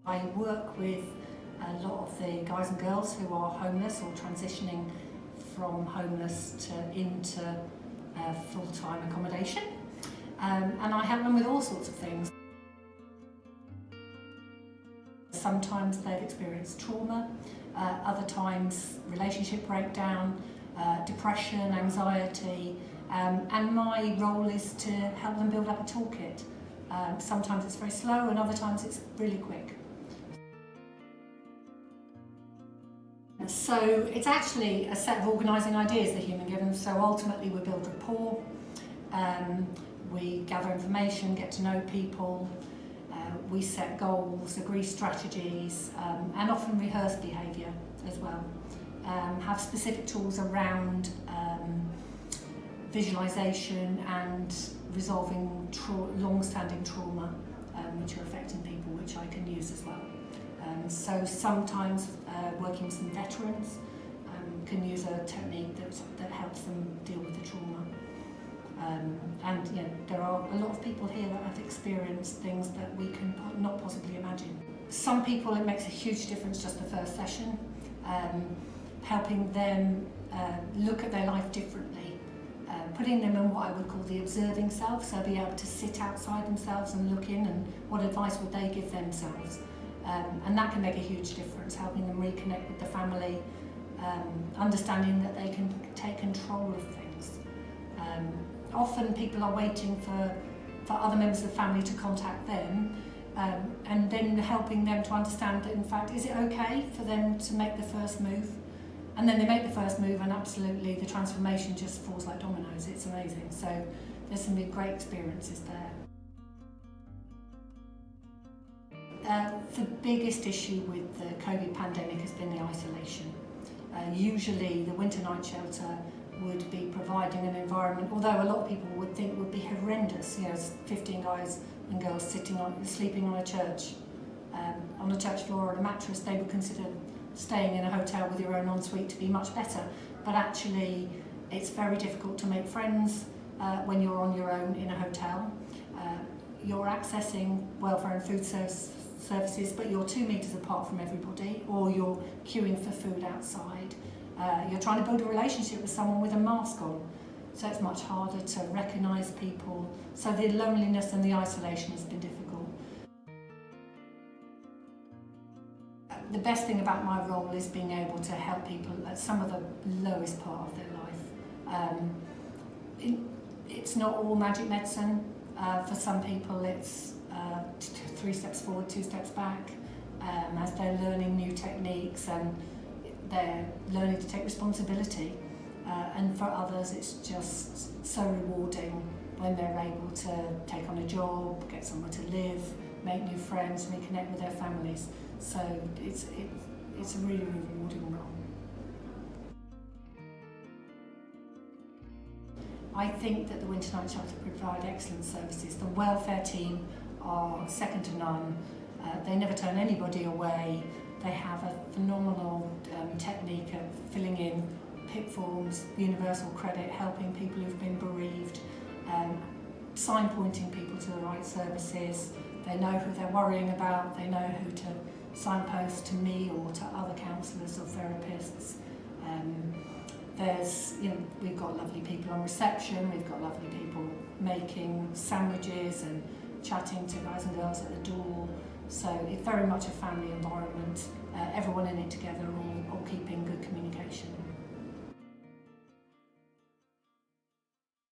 I work with a lot of the guys and girls who are homeless or transitioning from homeless into full-time accommodation, and I help them with all sorts of things. Sometimes they've experienced trauma, other times relationship breakdown, depression, anxiety, and my role is to help them build up a toolkit. Sometimes it's very slow and other times it's really quick. So it's actually a set of organising ideas that Human Given. So ultimately we build rapport, we gather information, get to know people, we set goals, agree strategies, and often rehearse behaviour as well. Have specific tools around visualisation and resolving long-standing trauma which are affecting people, which I can use as well. So sometimes working with some veterans can use a technique that helps them deal with the trauma. And you know, there are a lot of people here that have experienced things that we can not possibly imagine. Some people, it makes a huge difference just the first session, helping them look at their life differently, putting them in what I would call the observing self, so be able to sit outside themselves and look in, and what advice would they give themselves. And that can make a huge difference, helping them reconnect with the family, understanding that they can take control of things. Often people are waiting for other members of the family to contact them, and then helping them to understand that in fact, is it okay for them to make the first move? And then they make the first move and absolutely the transformation just falls like dominoes. It's amazing. So there's some great experiences there. The biggest issue with the COVID pandemic has been the isolation. Usually the winter night shelter would be providing an environment, although a lot of people would think would be horrendous, you know, 15 guys and girls sleeping on a church floor or on a mattress. They would consider staying in a hotel with your own ensuite to be much better, but actually it's very difficult to make friends when you're on your own in a hotel. You're accessing welfare and food services, but you're 2 metres apart from everybody, or you're queuing for food outside. You're trying to build a relationship with someone with a mask on, so it's much harder to recognise people. So the loneliness and the isolation has been difficult. The best thing about my role is being able to help people at some of the lowest part of their life. It's not all magic medicine. For some people it's 3 steps forward, 2 steps back, as they're learning new techniques and they're learning to take responsibility. And for others it's just so rewarding when they're able to take on a job, get somewhere to live, make new friends, reconnect with their families. So it's a really rewarding role. I think that the Winter Night Shelter provide excellent services. The welfare team are second to none. They never turn anybody away. They have a phenomenal technique at filling in PIP forms, universal credit, helping people who've been bereaved, signpointing people to the right services. They know who they're worrying about, they know who to signpost to me or to other counsellors or therapists. We've got lovely people on reception, we've got lovely people making sandwiches and chatting to guys and girls at the door. So it's very much a family environment, everyone in it together, all keeping good communication.